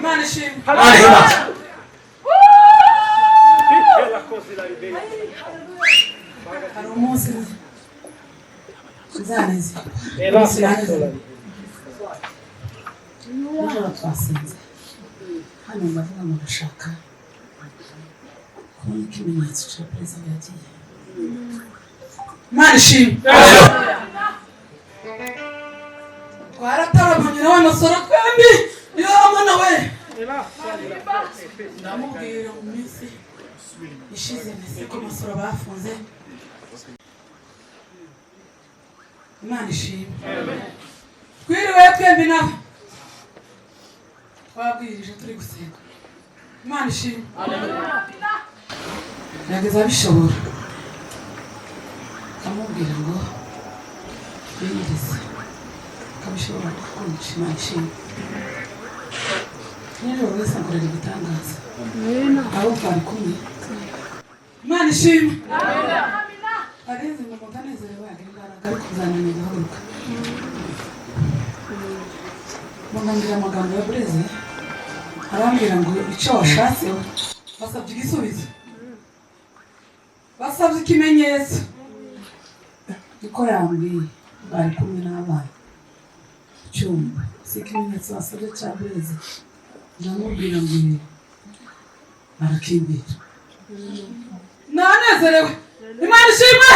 Manishim. Hari umunsi nzaneze nijoro twasenze hano ndavuga ngo ndashaka kubona ikimenyetso cya perezida yagiye. Manishim. Twaratarabanye nawe amasoro twembi yamana we ndamubwira mu minsi ishize nese ko amasoro bafunze. Imana ishimwe. Twiriwe twembi nawe twabwirije turi gusenga. Imana ishimwe. Nageza bishobora kamubwira ngo yigeze kabishobora gukundisha. Imana ishimwe. Nijoro wese akorera igitangaza abo twari kumwe. Imana ishimwe. Arenze ngo muganezerewe imbaraga ariko kuzanana guhaguruka. Mugambira amagambo ya Bureze arambwira ngo icyo washatse basabye igisubizo, basabye ikimenyetso. Niko yambwiye bari kumwe n'abana icyumba, si ikimenyetso basabye cya Bureze. Ndamubwira ngo arakimbira. Nanezerewe. Imana ishimwe.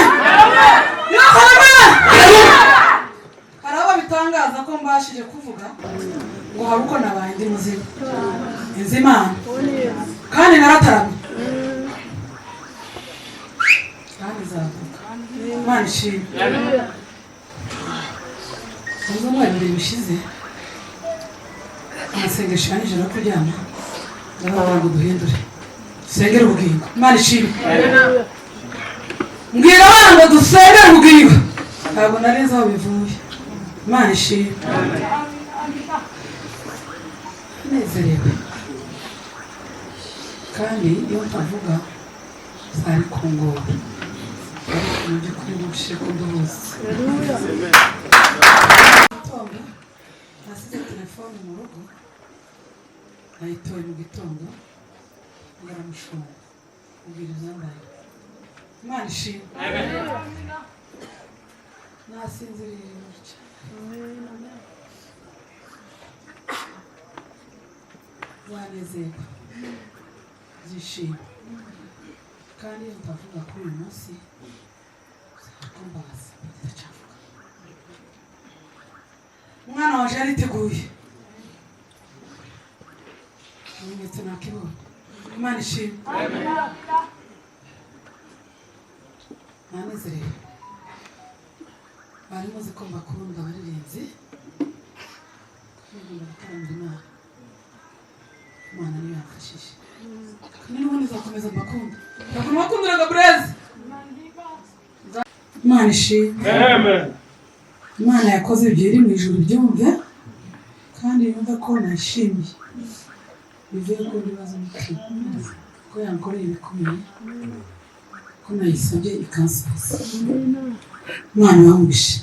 Hari abo bitangaza ko mbashije kuvuga ngo hari uko nabaye ndi muzima inzi Imana kandi narataramye kandi nzavuga. Imana ishimwe. Ubu mwebwe bishize amasengesho ya nijoro kuryama ndabaga ngo duhindure dusengere ubugingo. Imana ishimwe. Mbwira abana ngo dusengere ubugingo. Ntabwo nari nzi aho bivuye. Imana ishimwe. Nezerewe kandi iyo mpavuga zari ku ngoma ariko mu by'ukuri ntushe ko nduhuze. Nasize telefone mu rugo nayitoye mu gitondo ngaramushonga ubwira uzambaye. Imana ishimwe. Nasinziriye gutya. Zanezerwa zishimye kandi iyo utavuga kuri uyu munsi ko mbaza ndacyavuga. Umwana waje yariteguye ibimenyetso nakibonye. Imana ishimwe. Nanezerewe. Bari muzi ko mbakunda baririnze kwigomba gutaramira Imana. Imana niyo yamfashije kandi n'ubundi nzakomeza mbakunda. Ntabwo mwakundiraga Bureze. Imana ishimwe. Imana yakoze ibyo iri mu ijuru byumve kandi yumve ko nayishimiye bivuye ko ibibazo mutima ko yankoreye ibikomeye ko nayisabye ikansubiza. Imana yamwishe.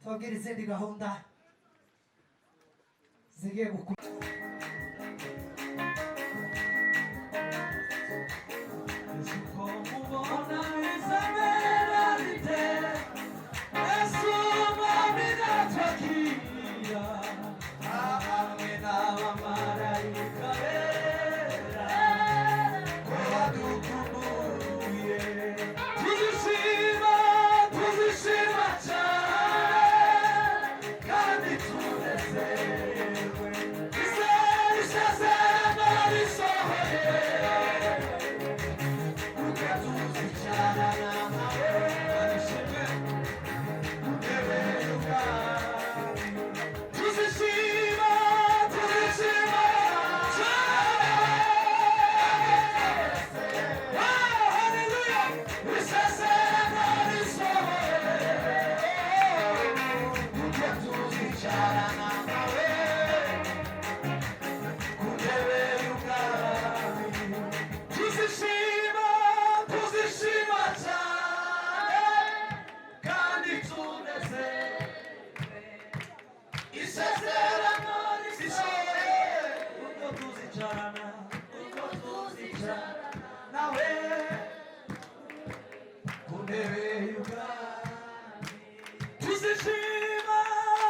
tubabwire izindi gahunda zigiye gukora.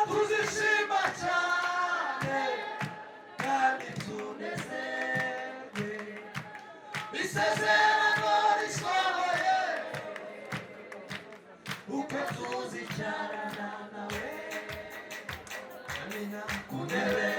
Tuzishima cyane kandi tunezerwe, isezerano risohoye uko tuzicarana nawe, amina ku ntebe